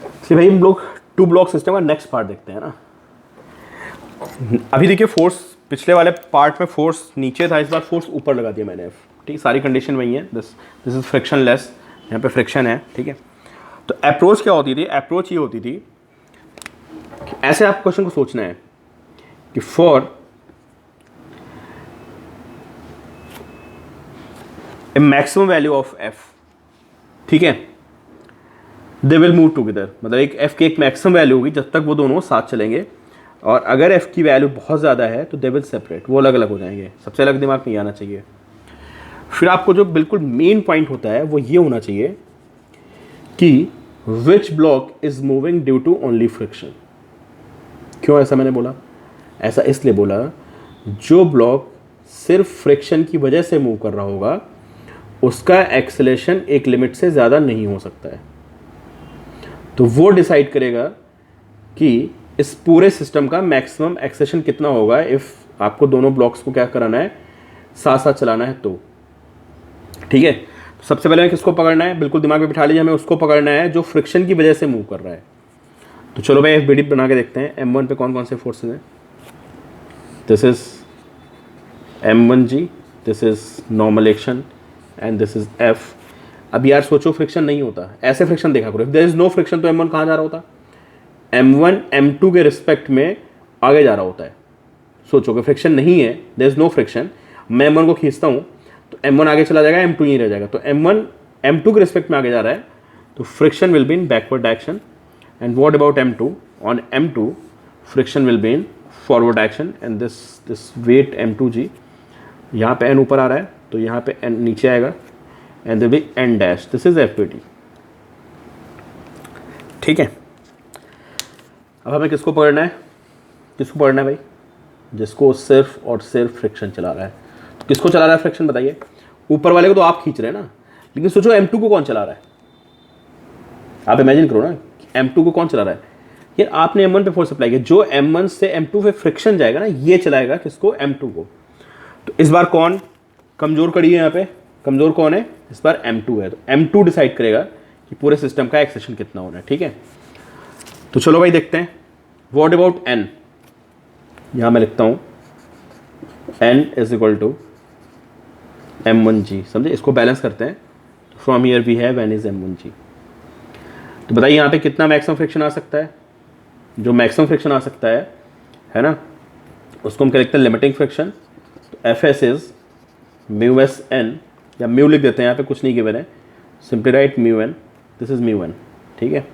चलिए भाई हम लोग टू ब्लॉक सिस्टम का नेक्स्ट पार्ट देखते हैं ना। अभी देखिए फोर्स पिछले वाले पार्ट में फोर्स नीचे था, इस बार फोर्स ऊपर लगा दिया मैंने। ठीक, सारी कंडीशन वही है। दिस इज फ्रिक्शन लेस, यहाँ पे फ्रिक्शन है। ठीक है, तो अप्रोच क्या होती थी? अप्रोच ये होती थी कि ऐसे आप क्वेश्चन को सोचना है कि for a maximum value of F, ठीक है, दे विल मूव टुगेदर। मतलब एक एफ की एक मैक्सिमम वैल्यू होगी जब तक वो दोनों साथ चलेंगे, और अगर एफ की वैल्यू बहुत ज़्यादा है तो दे विल सेपरेट, वो अलग अलग हो जाएंगे। सबसे अलग दिमाग में आना चाहिए। फिर आपको जो बिल्कुल मेन पॉइंट होता है वो ये होना चाहिए कि which block is moving due to only friction. क्यों ऐसा मैंने बोला? ऐसा इसलिए बोला, जो ब्लॉक सिर्फ फ्रिक्शन की वजह से मूव कर रहा होगा उसका एक्सेलेरेशन एक लिमिट से ज़्यादा नहीं हो सकता है। तो वो डिसाइड करेगा कि इस पूरे सिस्टम का मैक्सिमम एक्सेलेरेशन कितना होगा इफ़ आपको दोनों ब्लॉक्स को क्या कराना है, साथ साथ चलाना है तो। ठीक है, तो सबसे पहले हमें किसको पकड़ना है? बिल्कुल दिमाग में बिठा लीजिए, हमें उसको पकड़ना है जो फ्रिक्शन की वजह से मूव कर रहा है। तो चलो भाई एफ बी डी बना के देखते हैं। M1 पे कौन कौन से फोर्सेज हैं? This is M1G, this is normal action and this is F। अब यार सोचो, फ्रिक्शन नहीं होता, ऐसे फ्रिक्शन देखा करो। If there is no friction तो M1 कहाँ जा रहा होता? M1 M2 के रिस्पेक्ट में आगे जा रहा होता है। सोचो कि फ्रिक्शन नहीं है, देयर इज नो फ्रिक्शन, मैं M1 को खींचता हूँ तो M1 आगे चला जाएगा, M2 यहीं रह जाएगा। तो M1 M2 के रिस्पेक्ट में आगे जा रहा है, तो friction will be in backward direction. And what about M2? On M2 friction will be in forward direction. And this weight M2G, यहाँ पे N ऊपर आ रहा है तो यहाँ पे N नीचे आएगा, and there be N dash. This is FBD। ठीक है, अब हमें किसको पकड़ना है? किसको पकड़ना है भाई? जिसको सिर्फ और सिर्फ फ्रिक्शन चला रहा है। तो किसको चला रहा है फ्रिक्शन, बताइए? ऊपर वाले को तो आप खींच रहे हैं ना, लेकिन सोचो M2 को कौन चला रहा है? आप इमेजिन करो ना कि M2 को कौन चला रहा है। यार आपने M1 पे फोर्स अप्लाई किया, जो M1 से M2 पे फ्रिक्शन जाएगा ना, ये चलाएगा किसको? M2 को। तो इस बार कौन कमजोर कड़ी है? यहाँ पे कमजोर कौन है? इस बार M2 है। तो M2 डिसाइड करेगा कि पूरे सिस्टम का एक्सेलेरेशन कितना होना है। ठीक है, तो चलो भाई देखते हैं। What about N? यहाँ मैं लिखता हूँ N is equal to M1G। समझे? इसको बैलेंस करते हैं। From here we have N is M1G। तो बताइए यहाँ पे कितना मैक्सिमम फ्रिक्शन आ सकता है? जो मैक्सिमम फ्रिक्शन आ सकता है ना, उसको हम क्या लिखते हैं? Limiting friction. तो Fs is mu S N, या म्यू लिख देते हैं, यहाँ पे कुछ नहीं गिवन है, simply write mu N. This is mu N. ठीक है,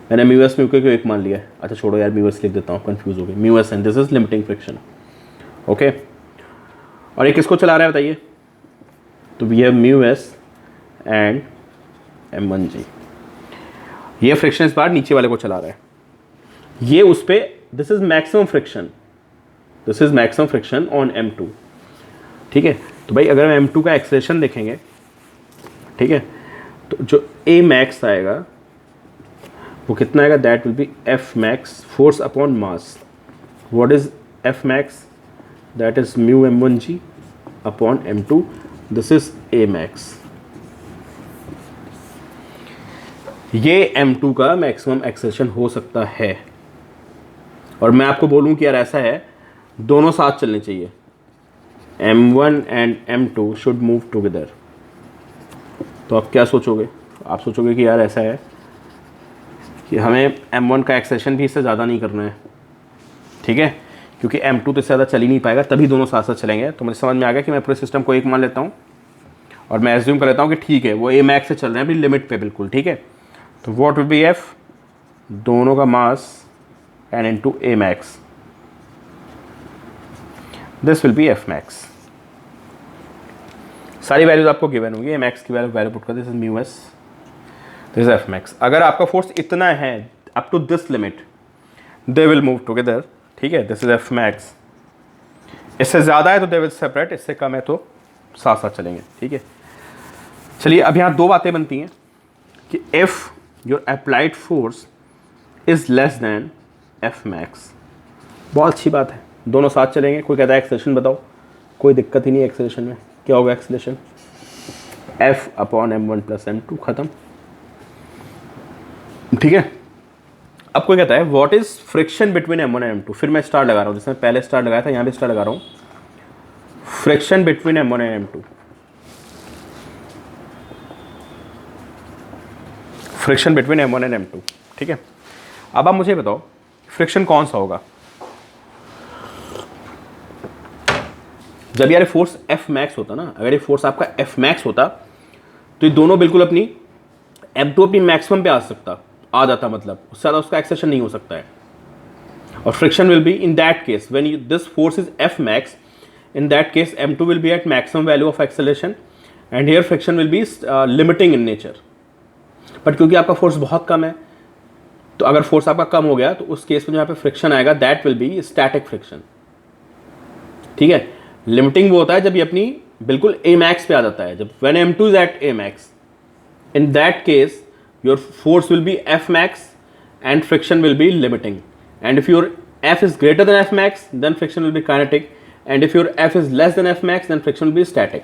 मैंने म्यू एस म्यू के क्यों एक मान लिया है? अच्छा छोड़ो यार, म्यू एस लिख देता हूँ, कंफ्यूज हो गई। Mu S N, this is limiting friction. Okay, और ये किसको चला रहा है बताइए? तो we have mu S and M1G। ये फ्रिक्शन इस बार नीचे वाले को चला रहा है, ये उस पे, this is maximum friction, this is maximum friction on M2। ठीक है, तो भाई अगर हम M2 का एक्सेलेरेशन देखेंगे, ठीक है, तो जो A मैक्स आएगा वो कितना आएगा? That will be F max force upon mass. What is F max? That is mu M1G upon M2। This is A max. ये M2 का मैक्सिमम एक्सेलेरेशन हो सकता है। और मैं आपको बोलूं कि यार ऐसा है, दोनों साथ चलने चाहिए। M1 and M2 should move together. तो आप क्या सोचोगे? आप सोचोगे कि यार ऐसा है कि हमें M1 का एक्सेलेरेशन भी इससे ज़्यादा नहीं करना है। ठीक है, क्योंकि M2 तो इससे ज़्यादा चल ही नहीं पाएगा, तभी दोनों साथ साथ चलेंगे। तो मुझे समझ में आ गया कि मैं पूरे सिस्टम को एक मान लेता हूँ और मैं एज्यूम कर लेता हूँ कि ठीक है वो A मैक्स से चल रहे हैं अपनी लिमिट पे बिल्कुल। ठीक है, तो व्हाट विल बी F? दोनों का mass and into A max, this will be F max. सारी वैल्यूज आपको गिवन होगी। A मैक्स की वैल्यू पुट कर, this is mu S, this is F max. अगर आपका फोर्स इतना है up to this limit, they will move together. ठीक है, दिस इज F मैक्स। इससे ज़्यादा है तो दे विल सेपरेट, इससे कम है तो साथ साथ चलेंगे। ठीक है, चलिए अब यहाँ दो बातें बनती हैं कि if your applied force is less than F max, बहुत अच्छी बात है, दोनों साथ चलेंगे। कोई कहता है एक्सेलेरेशन बताओ, कोई दिक्कत ही नहीं है एक्सेलेरेशन में। क्या होगा acceleration? F upon M1 plus M2, खत्म। ठीक है, अब कोई कहता है what is friction between M1 and M2, फिर मैं स्टार लगा रहा हूँ, जिसमें पहले स्टार लगाया था यहाँ भी स्टार लगा रहा हूँ। Friction between M1 and M2, friction between M1 and M2, ठीक है। अब आप मुझे बताओ फ्रिक्शन कौन सा होगा। जब यार फोर्स F मैक्स होता ना, अगर ये फोर्स आपका F मैक्स होता तो ये दोनों बिल्कुल अपनी M2 अपनी मैक्सिमम पे आ जाता, मतलब उससे ज़्यादा उसका एक्सेशन नहीं हो सकता है। और friction will be in that case when this force is F max, in that case M2 will be at maximum value of acceleration and here friction will be limiting in nature. But क्योंकि आपका force बहुत कम है, तो अगर force आपका कम हो गया तो उस केस में जो यहाँ पे फ्रिक्शन आएगा that will be static friction, ठीक है। लिमिटिंग वो होता है जब ये अपनी बिल्कुल A मैक्स पे आ जाता है, जब when M2 is at A max, in that case your force will be F max and friction will be limiting, and if your F is greater than F max then friction will be kinetic, and if your F is less than F max then friction will be static.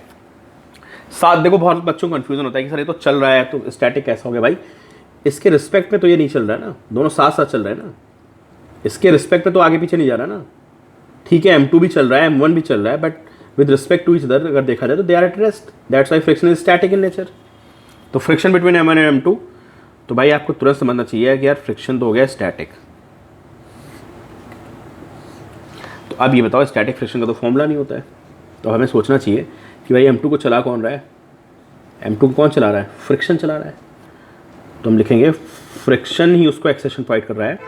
साथ देखो बहुत बच्चों को confusion होता है कि sir ये तो चल रहा है तो स्टैटिक कैसा हो गया। भाई इसके रिस्पेक्ट में तो ये नहीं चल रहा है ना, दोनों साथ साथ चल रहे हैं ना, इसके रिस्पेक्ट में तो आगे पीछे नहीं जा रहा ना, ठीक है। M2 भी चल रहा है, M1 भी चल रहा है, but with respect to each other अगर देखा जाए तो they are at rest, that's why friction is static in nature. तो friction between M1 and M2, तो भाई आपको तुरंत समझना चाहिए कि यार फ्रिक्शन तो हो गया स्टैटिक। तो अब ये बताओ स्टैटिक फ्रिक्शन का तो फॉर्मूला नहीं होता है, तो हमें सोचना चाहिए कि भाई M2 को चला कौन रहा है, M2 को कौन चला रहा है, फ्रिक्शन चला रहा है। तो हम लिखेंगे फ्रिक्शन ही उसको एक्सेशन प्रोवाइड कर रहा है,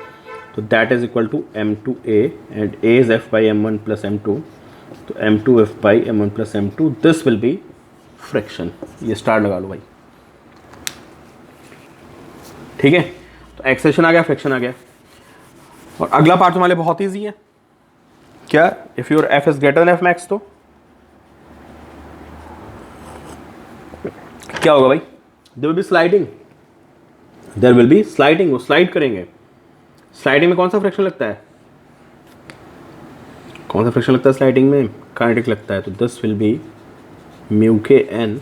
तो that is equal to M2A and A is F by M1 plus M2, तो M2F by M1 plus M2, this will be friction. ये स्टार लगा लो भाई, ठीक है। तो एक्सेशन आ गया, फ्रिक्शन आ गया। और अगला पार्ट हमारे लिए बहुत ईजी है, क्या, if your F is greater than F max, तो क्या होगा भाई, there will be sliding, there will be sliding, वो स्लाइड करेंगे। स्लाइडिंग में कौन सा फ्रिक्शन लगता है, कौन सा फ्रिक्शन लगता है स्लाइडिंग में, काइनेटिक लगता है। तो this will be mu k N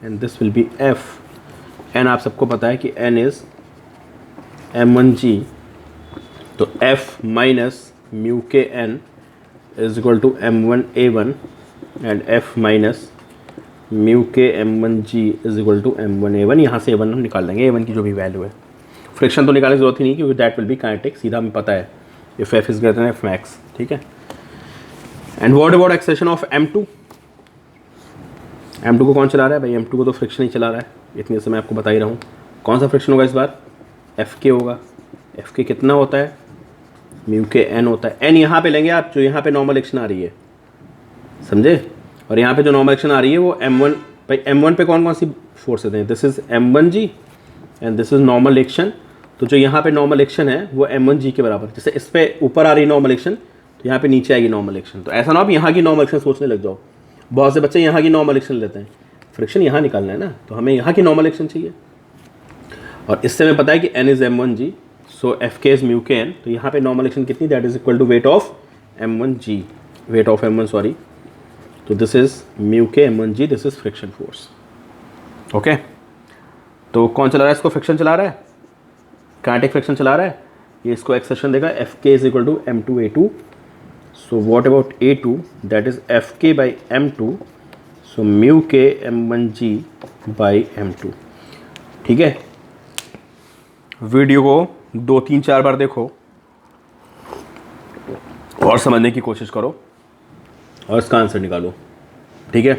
and this will be F. N आप सबको पता है कि एन इज M1G, तो F minus mu k N is equal to M1A1 and F minus mu k M1G is equal to M1A1। यहाँ से A1 हम निकाल देंगे, A1 की जो भी वैल्यू है। फ्रिक्शन तो निकालने की जरूरत ही नहीं क्योंकि दैट विल बी काइनेटिक, सीधा हमें पता है if F is greater than F max, ठीक है। And what about acceleration of M2, M2 को कौन चला रहा है भाई, M2 को तो फ्रिक्शन ही चला रहा है, इतनी से मैं आपको बता ही रहा हूँ। कौन सा फ्रिक्शन होगा इस बार, FK होगा। FK कितना होता है, म्यू के एन होता है। एन यहाँ पे लेंगे आप, जो यहाँ पे नॉर्मल एक्शन आ रही है, समझे, और यहाँ पे जो नॉर्मल एक्शन आ रही है वो M1, भाई M1 पे कौन कौन सी फोर्सेज हैं, this is M1G and this is normal action. तो जो यहाँ पे नॉर्मल एक्शन है वो M1G के बराबर, जैसे इस पे ऊपर आ रही है नॉर्मल एक्शन तो यहाँ पे नीचे आएगी नॉर्मल एक्शन। तो ऐसा ना आप यहाँ की नॉर्मल एक्शन सोचने लग जाओ, बहुत से बच्चे यहाँ की नॉर्मल एक्शन लेते हैं, फ्रिक्शन यहाँ निकालना है ना, तो हमें यहाँ की नॉर्मल एक्शन चाहिए। और इससे हमें पता है कि N is M1G, so Fk is mu k N, तो यहाँ पे नॉर्मल एक्शन कितनी, that is equal to weight of M1G, weight of M1 sorry, तो this is mu k M1G, this is friction force, okay. तो कौन चला रहा है इसको, फ्रिक्शन चला रहा है, काइनेटिक फ्रिक्शन चला रहा है, ये इसको एक्सेशन देगा। Fk is equal to M2A2, so what about A2, that is Fk by M2, so mu k M1G by M2, ठीक है। वीडियो को 2-3-4 बार देखो और समझने की कोशिश करो और इसका आंसर निकालो, ठीक है।